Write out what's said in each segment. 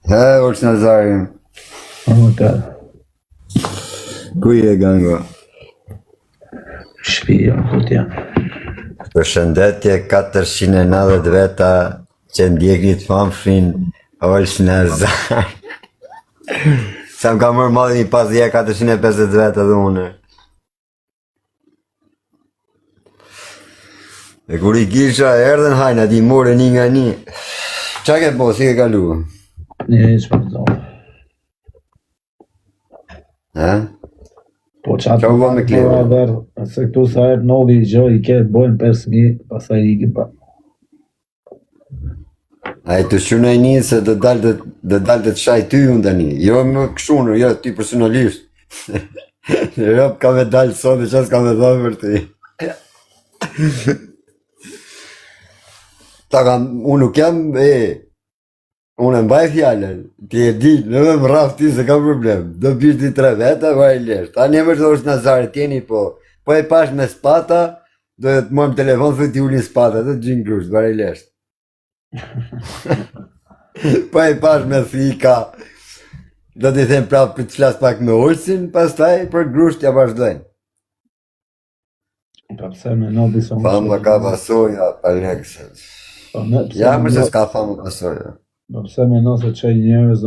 He, Olç Nazarim. Ku je gango? Shtëpia, ku t'jam? Përshëndetje 490 veta që ndjekni të famshrin Olç Nazar. Sa më ka mërë madhi një pas dhja 450 veta dhe une. E kur I kisha erdhen hajna ti more një nga një. Qa ke po, si ke kalu? Një që për të Ha? Po qatë Qa u bo me klevë? se këtu sa herë nodhi I gjë, I ke bojnë 5.000, pasaj I ki pa. A I të shunaj një se do dalë të shaj ty unë tani. Jo më këshunë, jo ty personalisht. Jo ka me dalë sot e qas ka me dhonë për ty. Unë nuk jam, unë e mbaj fjallën, ti e di, në dhe më rafë ti se ka problem. Do bish di 3 veta, vaj lesht. Ta një mërë të Olç Nazarit tjeni po e pash me spata, do e të mojmë telefon, thë ti uli spata, dhe të gjinë grusht, vaj lesht. Po e pash me thika, do t'i them prapë për të flas pak me Olçin, pastaj për grusht ja vazhdojnë. Pa pse me nodhi sa më Fama ka pasoja, Alekset. Ja, më se s'ka fama pasoja. Pa pse me nodhi se qaj njerëz,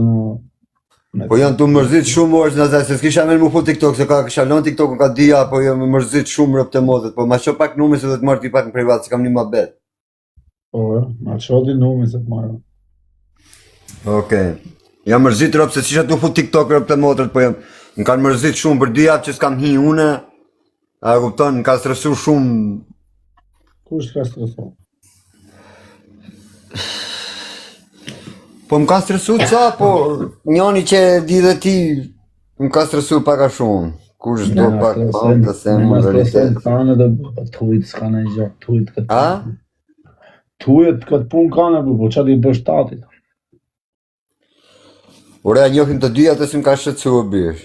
Po janë të mërzit shumë Olç Nazar, se s'kisha me mu po TikTok, se ka kisha lën TikTok, ka dhja, po janë me mërzit shumë rëp të modët, po ma qo pak nume se do të marrë ti pak në privat, se kam një ma bet. Po, ma qodi nume se të marrë. Okej. Jam mërzit rëp, se s'isha të fu TikTok rëp të modët, po jam, më kanë mërzit shumë për 2 javë që s'kam hi une, a kupton, më ka stresu shumë. Kush ka stresu? Po më ka stresu ca, po njani që di dhe ti, më ka stresu paka shumë. Kush do pak pak të them më realitet. Kanë edhe tujt s'ka në gjë, tujt këtë A? Tujt këtë pun kanë, po qa di bësh tatit? Ure, njohim të dyja të si më ka shqetsu o bish.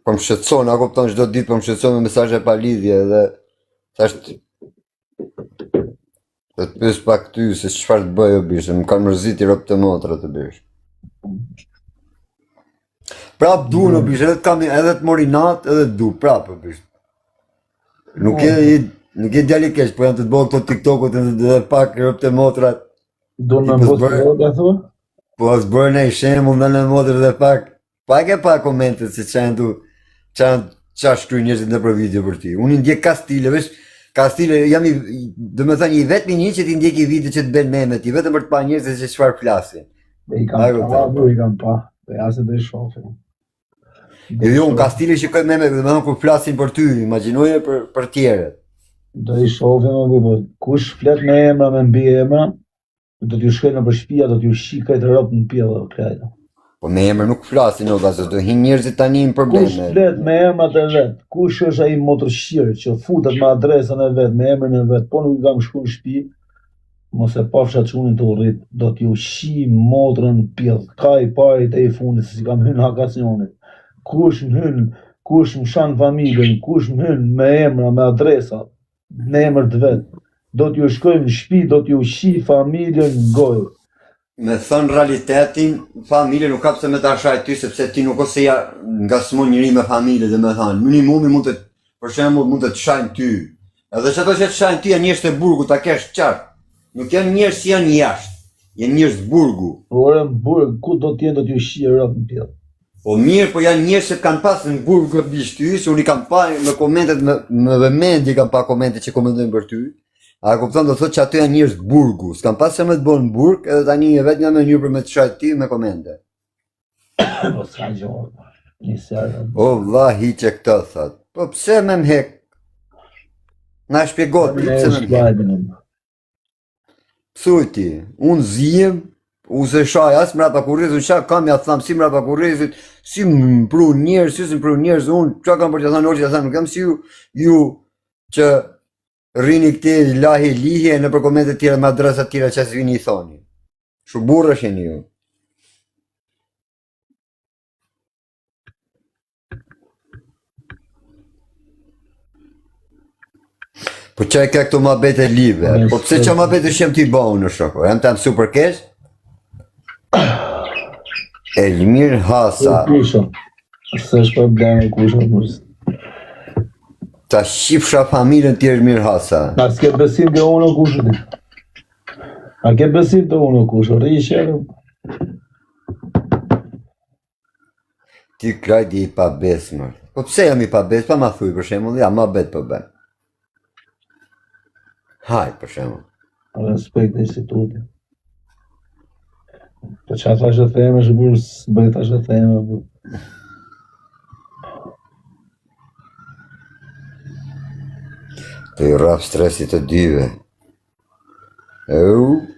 Po më shqetson, a kupton çdo ditë po më shqetson me mesazhe pa lidhje dhe thash do të pyes pak ty se çfarë të bëj o bish, më kanë mërziti rrobat e motra të bish. Prap du o bish, edhe të mori natë edhe du, prap o bish. Nuk e djali keq, po janë të të bëjë këto TikTokut edhe pak rrobat e motrat. Do në mbos rrobat, thua? Po as bërë në i shemull në motrë dhe pak e pak komentet se qa shkruj njerëzit në për video për ti. Unë I ndjek ka stile, vesh, ka stile, jam do me thënë, I vetëmi një që ti ndjek I video që të ben meme ti, vetëm për të pa njerëzit që çfarë flasin. I kam pa, dhe asë dhe I shofin. E jo, ka stile që këj meme, dhe me thënë kur flasin për ty, imagjinoje për tjerët. Do I shofin, po, kush flet me emra, me mbi emra, do t'ju shkoj në për shtëpia, do t'ju shi këtë rrobë në pjellë dhe krejta. Po me emër nuk flasin o vazë, do hin njerëzit tani në probleme. Kush flet me emrat e vet? Kush është ai motrëshqir që futet me adresën e vet, me emrin e vet, po nuk I kam shku në shtëpi, mos e pafsha çunin të urrit, do t'ju shi motrën pjell. Ka I parit e I fundit se si kam hyrë në hakacionit. Kush më hyn, kush më shan familjen, kush më hyn me emra, me adresa, me emër të vet. Do t'ju shkoj në shtëpi, do t'ju shi familjen gojë. Me thënë realitetin, familje nuk ka pse me ta shaj ty, sepse ti nuk ose ja nga smon njëri me familje dhe me thënë, minimumi mund të, për shembull mund të shajnë ty. Edhe që ato që të shajnë ty janë njerëz të burgu, ta kesh qartë. Nuk janë njerëz që janë jashtë, janë njerëz të burgu. Ore në burg, ku do t'jenë do t'ju shi rrobë në pjellë. Po mirë, po janë njerëz që kanë pasur në burg këtë bish ty, se unë I kam pa në komentet me vëmendje kam pa komente që komentojnë për ty. A kupton do thotë që aty janë njerëz burgu, s'kan pas se me të bënë në burg, edhe tani e vetë nga mënyrë për me të shajt ti me komente. Po s'ka gjorë, një serë. O vllahi që këtë thot, po pse me mhek? Na shpjegot ti pse me mhek? Thuj ti, unë zijem, unë se shaj as mrapa kurrizit, unë qa kam ja tham si mrapa kurrizit, si më pru njerëz, si më pru njerëz, unë qa kam për të thanë orë që thanë, nuk jam si ju që rrini këti lahi lihje në për komentet tjera me adresat tjera që asë vini I thoni. Shu burrë është jeni ju. Po qaj ka këto mabete live, po pse qa mabete shem t'i bëhu në shoko, jam të mësu për kesh? Elmir Hasa, Kusha. Se është probleme kusha mërës. ta shqipsha familjen ti Elmir Hasa. A s'ke besim ke unë o kusha ti? A ke besim të unë o kusha? Rri i shërë? Ti krajdi i pabesmër. Po pse jam i pabes, pa ma thuj për shemull, ja ma bet për ben. Haj për shemull. Respekt e institutit. Po që ata që theme që burë së bëjt ashtë theme burë. Të i rap stresit të dyve.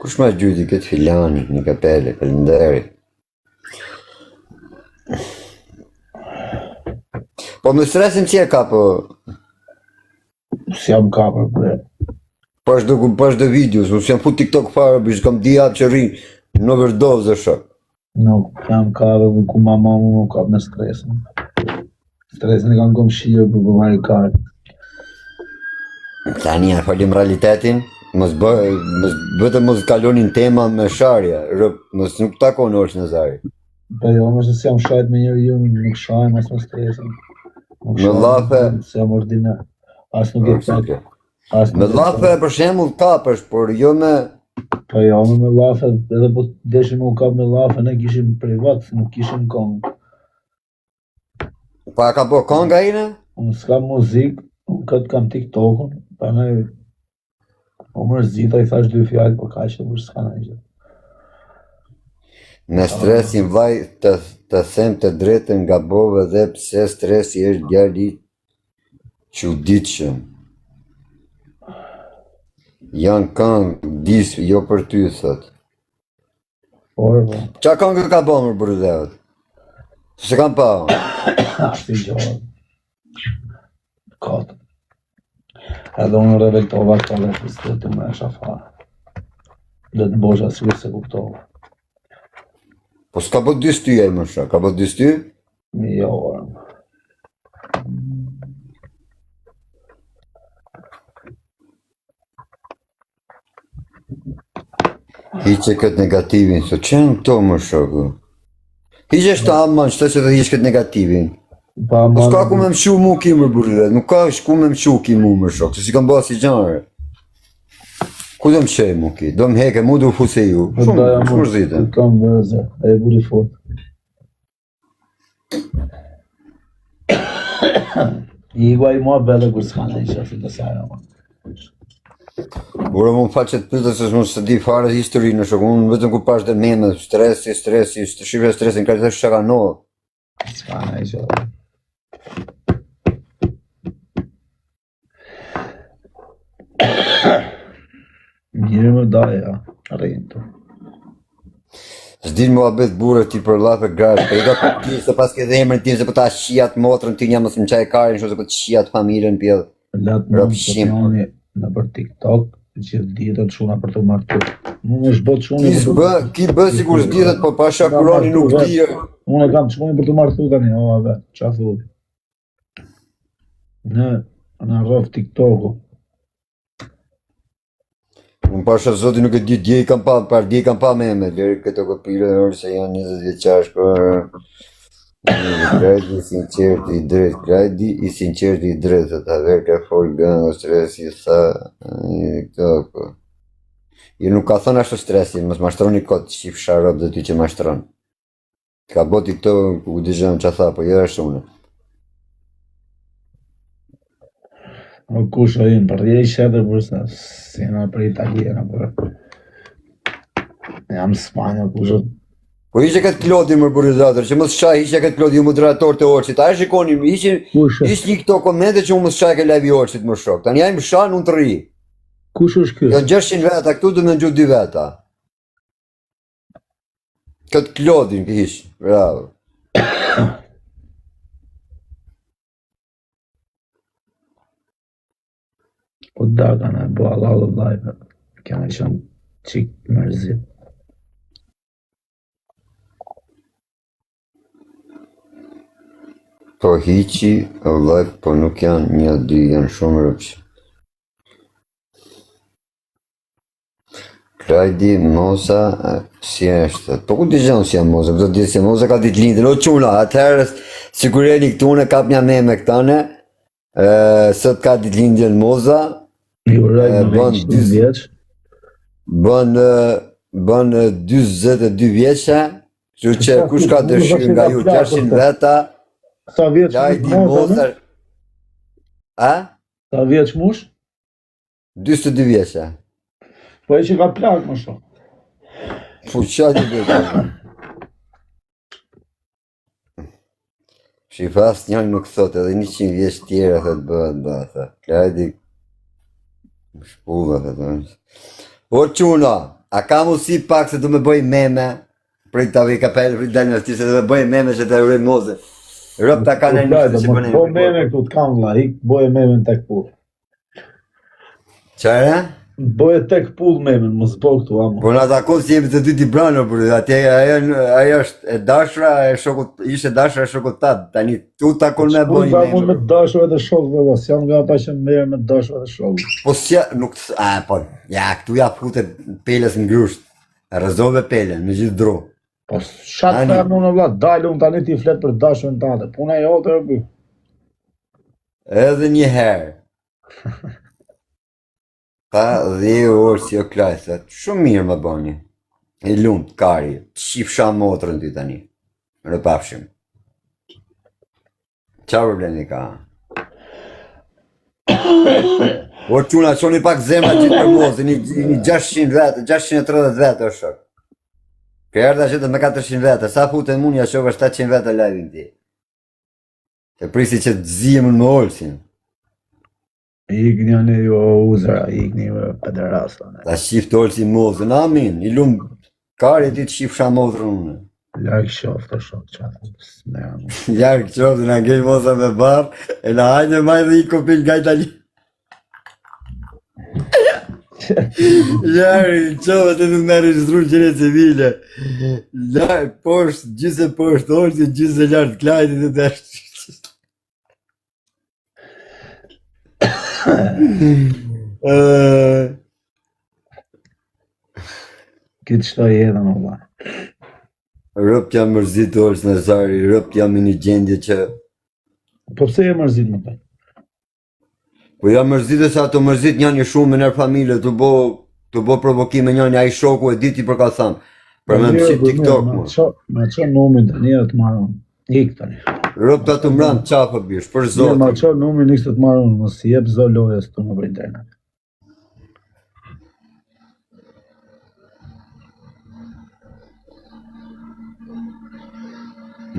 Kush ma gjyti këtë filani, një kapele, kalendari. Po më stresin që e ka po, Si jam kapër bre. pash do videos, më s'jam fu TikTok fare, bish kam di atë që rinë në overdose dhe shok. Nuk jam kapër për ku mama mu nuk kap me stresin. Stresin e kanë kom shirë për për marri karë. Tani ja falim realitetin, vetëm mos kalonin tema me sharja, mos nuk takon Orç Nazari. Po jo, më se jam shajt me njëri ju, nuk shajm as me stresin. Me llafe, Se jam ordinar. As nuk e pak. As me llafe për shembull kapësh, por jo me Po jo, me llafe, edhe po deshim u kap me llafe, ne kishim privat, nuk kishim kongë. pa ka bo konga ine? Unë s'kam muzik, unë këtë kam TikTokun, panaj u mërzita, i thash 2 fjallë, po ka që për s'ka në gjë. Me stresin vaj të them të drejtën nga bove dhe pse stresi është djali çuditshëm. Janë këngë dis jo për ty thot. Por, po, Qa këngë ka bo më bërdevet? Se kam pa. ashtë i gjorë. Katë. Edhe unë revektova këta dhe fështë të më esha farë. Dhe të bosha si se kuptova. Po s'ka po dy sty e më shka, ka po dy sty? Jo, orëm. Hiqe këtë negativin, so që në këto më shoku? Hiqe shta aman, qëta që të hiqe këtë negativin. Pa Po s'ka ku ma... me mshu mu ki më bërdevet, nuk ka shku me mshu ki mu më shok, se si kam ba si gjanre. Ku do më qej mu ki, do më heke, mu do fuse ju, shumë zitën. Kam vëzë, e buri fort. I guaj mua bele kur s'ka në isha si të sajra ma. Ura më falë që të pyta se s'mu së di fare histori në shok, unë vetëm ku pash dhe meme, stresi, shqipe stresin, ka të shaka no. S'ka në isha. Mirë më daja, rejnë të. S'din mua bet burë ti për lafe grash, po i ka ti se pas ke dhe emrin tim se po ta shijat motrën ti një mos më qaj karin, shu se po të shijat familjen pjedh. Latë më të joni në për TikTok, që ditët shuna për të martu. Më më shbot shuni Ki bë sikur s'ditët, po pa shakuroni nuk di. Unë e kam shuni për të martu tani, o ave, qa thudi. Në rrëf TikToku. Unë pasha zoti nuk e di, dje i kam pa meme, lërë këto kopire në orë se janë 20 vjeqash, për... Krajdi i sinqert i drejt, krajdi i sinqert i drejt, të ver ka fol gënë o stresi, tha, këto, po. I nuk ka thonë ashtu stresi, mos mashtroni kotë shqip sharop dhe ty që mashtron. Ka boti këto, ku dëgjëm që tha, po jo është une. O kusha im, për rje i shetër përse, si në për Italiena, për... Jam Spanja, kusha... Po ishe këtë klodi më burizator, që mos shaj, ishe këtë klodi ju moderator të Orçit, a e shikoni, ish një këto komente që unë mos shaj ke live i Orçit më shok, tani ja im shan unë të ri. Kush është kjo? Janë 600 veta, këtu du me në gjutë 2 veta. Këtë klodin ish, bravo. O da kanë e bo Allah dhe live, kena ishan qik mërzit. Po hiqi, o live, po nuk janë 1-2, janë shumë rëpsh. Klajdi, moza, si është? Po ku t'i gjonë si janë moza? Do t'i si moza ka ditë lindin, o quna, atëherës, sigureni këtune, kap një me këtane, sot ka ditë lindin moza, Ju uroj me 20 vjeç. bën 42 vjeçe, kështu që kush ka dëshirë nga ju 600 veta, Sa vjeç Klajdi, mush? moza, a? Sa vjeç mush? 42 vjeçe. Po e që ka plak më shumë. Po qa të bëjtë? Shqipas njën nuk thot edhe 100 vjeç tjera thot bëhet bëhet. Klajdi shpulla thot. Po quna, a ka mu si pak se du me bëj meme për i tavi kapel, për i dalë në se du me bëj meme që të uroj moze. Rëp ta ka në një që bëne. Po meme këtu t'kam vla, ik boje meme në tek pull. Qare? Boje tek pull meme, mos bo këtu ama. Po në ata kohë si jemi të dy t'i branë, për atje ajo është e dashra, ishe dashra e shokut tatë, tani tu ta kon me bëj Unë me meme. dashur dhe shokëve, bas, jam nga ata që merr me dashur dhe shokëve. Po s'ja, nuk të, po, ja, këtu ja fute peles në grusht, rëzove pele, në gjithë dro. Po shatë Ani. të më në vla, dalë unë tani ti flet për dashur në tante, puna e jote e bëj. Edhe një herë. Pa 10 orë si o klajtët, shumë mirë më bani. I lumë, kari, shifsha motrën ty tani. Në pafshim. Qa problemi ka? O quna, qoni pak zemra gjithë për mozë, një 600 vete, 630 vete o shok. Kërda që të me 400 vete, sa fute mund ja shok është 700 vete live-in ti. E prisi që të zimë në olsin. Ikni anë ju uzra, ikni ju pederasa. Ta shiftë olsi mozën, amin, i lumë kari ti të shifë shamodrën unë. Larkë shoftë shok, qatë, s'merë. Jarë qoftë në ngej moza me barë, e në hajnë maj dhe i kopil nga Itali. Jarë qoftë e në me registrun qene civile. Jarë poshtë, gjysë poshtë olsi, gjysë lartë klajti dhe të ashtë. Këtë shtoj edhe më vla. Rëpt jam mërzit olsë në zari, rëpt jam i një gjendje që... Po pse e mërzit më taj? Po jam mërzit e sa të mërzit një shumë në nërë familje, të bo provokime një a i shoku e diti për ka thamë. Për me më qitë TikTok mu. Me që numi të një të marun, ik të një. Rëpt ta të mram qafë bish, për Me zotë. që numi një të marun, mos si jep zë lojës të më për internet.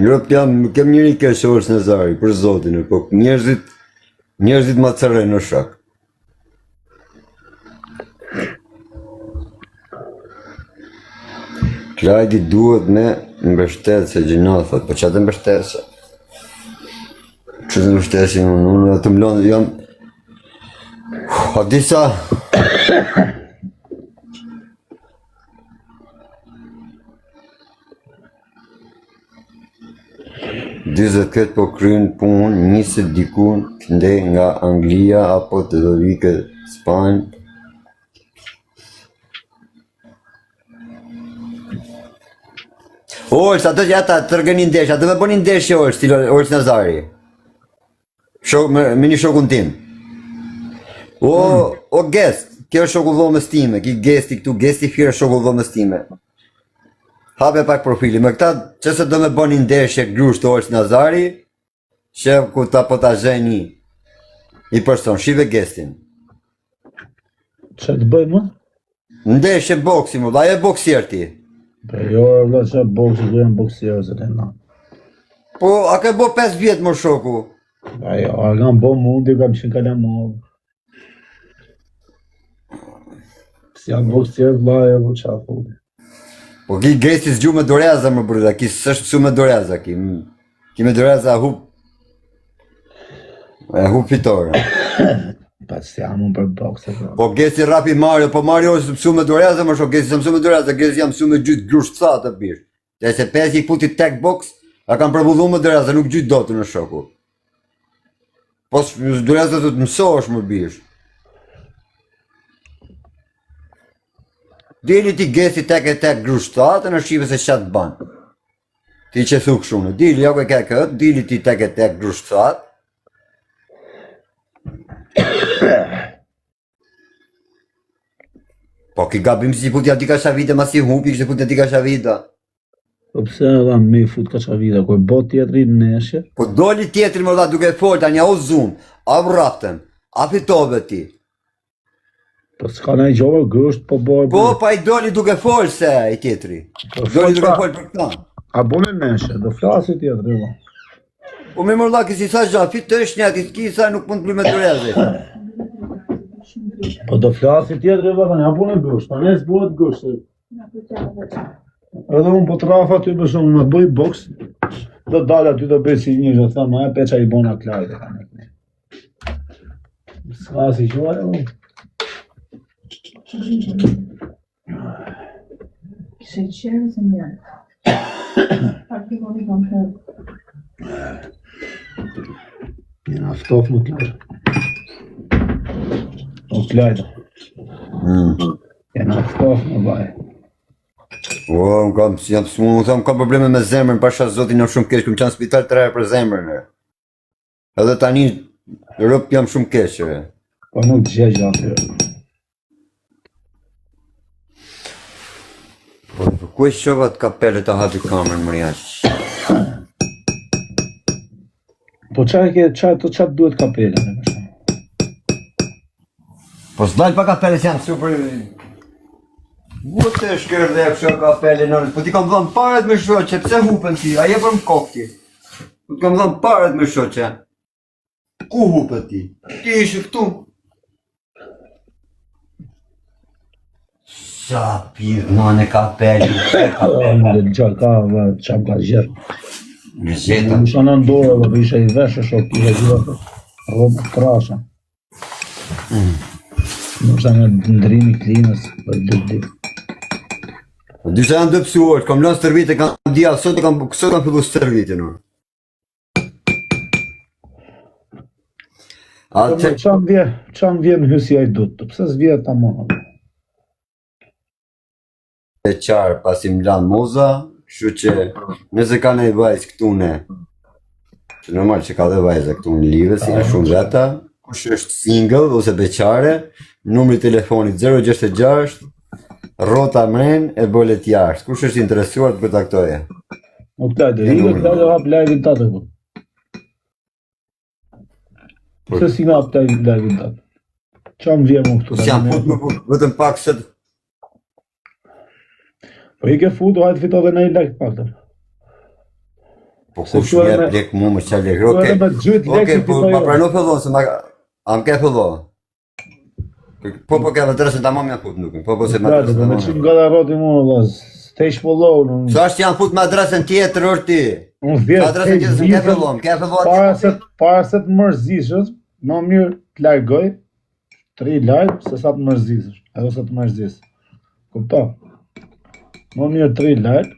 Rëpt jam, kem njëri kesh orës në zari, për zotin, po njerëzit ma të cërre në shak. Klajdi duhet me mbështet se gjinathat, po qatë mbështese? Që të mbështesin unë të mlonë, jam... A disa... Dizet këtë po krynë punë, njësët dikun, ndë nga Anglia apo të do vike Spanjë. Olës, ato që ata të rëgën një ndesh, ato me bo një ndesh Olës, Olës Nazari. Me një shokun tim. O gest, kjo është shoku dhomës time, ki gesti këtu, gesti firë shoku dhomës time. Hape pak profili, me këta që se do me bo një ndeshje grusht Olës Nazari, shef ku ta po ta zheni i person, shive gestin. Që të bëj më? Ndeshje boksi mu, ajo e boksier ti. Për jo, vla që boksi, gjojnë boksierës e të na. Po, a ke bo 5 vjetë më shoku? Ajo, a kam bo mundi, kam qenë kalam modë. Si janë boksierës, vla e vë qa thudi. Po ki gesti s'gju me doreza më brëda, ki s'është pësu me doreza, ki me doreza e hup fitore. Pas si jam unë për bokse, bro. Po gesti rapi Mario, po Mario është pësu me doreza më shok, gesti s'më pësu me doreza, gesti jam pësu me gjytë grusht sa të bish. Dhe se 5 i puti tek box, a kam përbullu me doreza, nuk gjytë do të në shoku. Po doreza të të mësosh më bish. Dili ti gesi tek e tek grushtatën, është shive se qatë banë. Ti që thuk shumë, dili jako e ke këtë, dili ti tek e tek grushtatë. Po ki gabim si putja ti ka shavite, ma si hupi, kështë putja ti ka shavita. Po pse edhe me fut ka shavita, kur bot tjetëri në neshe? Po doli tjetëri më dha duke folta, një o zoom, a vraptem, a fitove ti. Po s'ka në i gjove grusht, po bojë... Po, pa i doli duke fol se i tjetëri. Doli duke fol për këta. A bone neshe, do flasi tjetëri, va. Po me mërla kësi sa gja, fit të është një, ti sa nuk mund të me të reze. Po do flasi tjetëri, va, a bone grusht, a nes bëhet grusht. Edhe unë po të rafa ty për shumë, në bëj boks, do dalë aty të bëj si një, dhe thëmë, a peqa i bona klajde. Ska si qoj, unë. Kështë qërë se njërë. Pak të godi kam kërë. Jena ftof më klajde. O klajde. Jena ftof më baj. O, unë kam probleme me zemrën, pasha zotin jam shumë keq, këm qanë spital 3 herë për zemrën. Edhe tani, rëp jam shumë keq. Po nuk të gjegja atyre. Ku e shova të kapele të hati kamerën më rjaq? Po qatë duhet kapele? Po s'dall pa kapele që janë super... Vute shkër dhe e kështë kapele nërës, po ti kam dhënë paret me shoqe, pse hupën ti, a je për më kokti? Po ti kam dhënë paret me shoqe. Ku hupën ti? Ti ishë këtu. Sa pidh në kapele, Në gjallë ka, qam ka zhjerë. Në zeta. Më shana në dorë, dhe isha i veshë, shok, isha gjithë, robë krasha. Më shana në ndrimi klinës, për dy. Dysha janë 2 pësuar, kam lënë stërvite, kam djallë, sot kam fillu stërvite në. Qam vjen hysja i dutë, pëse s'vje ta monë? E qarë pasim lanë moza, shu që nëse ka në i vajzë këtu ne, që normal që ka dhe vajzë këtu në live, si në shumë veta, kush është single ose beqare, numri telefonit 066, rrota mren e bolet jashtë, kush është interesuar të kontaktoje? O klajde, klajde hap live-in tatë, po. Pëse si nga hap live-in tatë? Qam vje mu këtu? Si jam fut më vëtëm pak se të... Po i ke futu, hajtë fito dhe në i like pak të. Po kush jep lek mu më qa lek, oke, po ma prano fëllo, se ma... Am ke fëllo? Po ke vëtërësën ta mam janë fut nukin, po se ma adresën ta mam. Me qim nga da roti mu, te ish follow. Sa është janë fut me adresën tjetër është ti? Sa adresën tjetër se ke fëllo, ke fëllo atje? Para se të mërzishës, më mirë të largoj, 3 like, se sa të mërzishës, edhe se të mërzishës. Kupta? Më mirë 3 like,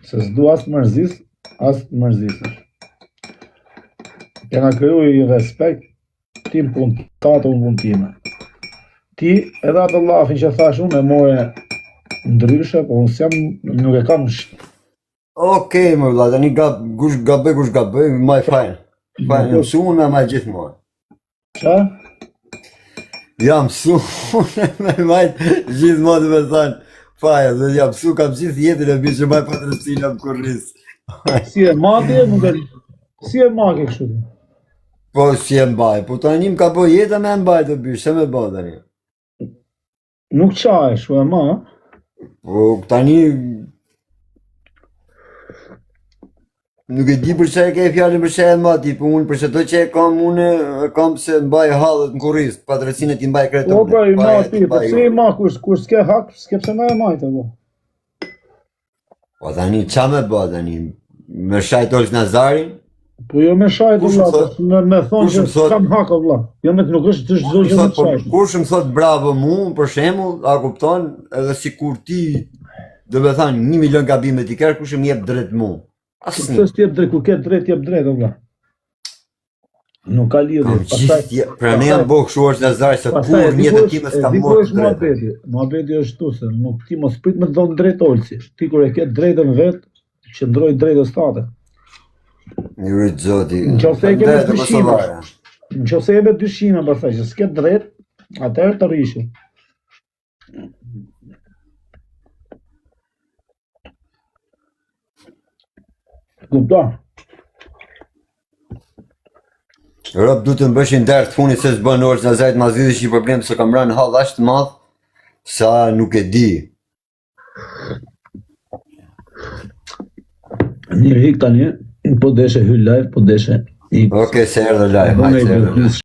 se s'du as të mërzis, as të mërzisësh. Kena kryu i respekt, ti më pun tatë, unë pun time. Ti edhe atë lafin që thash unë e more ndryshe, po unë s'jam, nuk e kam Okej, më vla, tani kush gabëj, maj fajnë. Fajnë, jam su unë me maj gjithmonë. Qa? Jam su unë me maj gjithmonë dhe me thanë. Faja, dhe jam su kam gjithë jetën e bi që maj patrësinë jam kurris. Si e mati e nuk e... Si e maki kështu? Po si e mbaj, po tani më ka po jetë me mbaj të bish, se me ba tani. Nuk qa e shu e ma? Po tani... Nuk e di për që e ke fjallin për që e mati, po unë për që to që e kam unë, kam se mbaj halët në kurris, patrësinë ti mbaj kretë unë. O pra i mati, po si i ma, kur s'ke hak, s'ke pse me e majtë e bo. Po tani qa me ba tani, me shajt Olsh Nazarin? Po jo me shajt vla, me thonë që s'kam hak o vla. Jo me nuk është të shdo që me shajt. Kush më thot bravo mu, për shemull, a kupton, edhe si kur ti, do me thanë 1 milion gabime t'i kërë, kush më jep drejt mu. Pëse s'jep drejt, kur ke drejt, jep drejt o vla. Nuk ka lidhje. Pra ne jam bo kështu është Lazari se kur një të time s'ka morë të drejtë. Muhabeti është tu se nuk ti mos prit me të dhënë drejt Olsi. Ti kur e ke drejtën vet, qëndroj drejtës tate. Një rritë zoti. Nëse e ke me dyshime, nëse e me dyshime pastaj që s'ke drejt, atëherë të rrishi. Kupton? Rob du të më bëshin derë të funit se s'bën orës në zajtë ma zhidhe që një problem se kam ranë hall ashtë madh sa nuk e di. Një hik tani, po deshe hyll live, po deshe Oke, se erdhe live, hajtë se erdhe.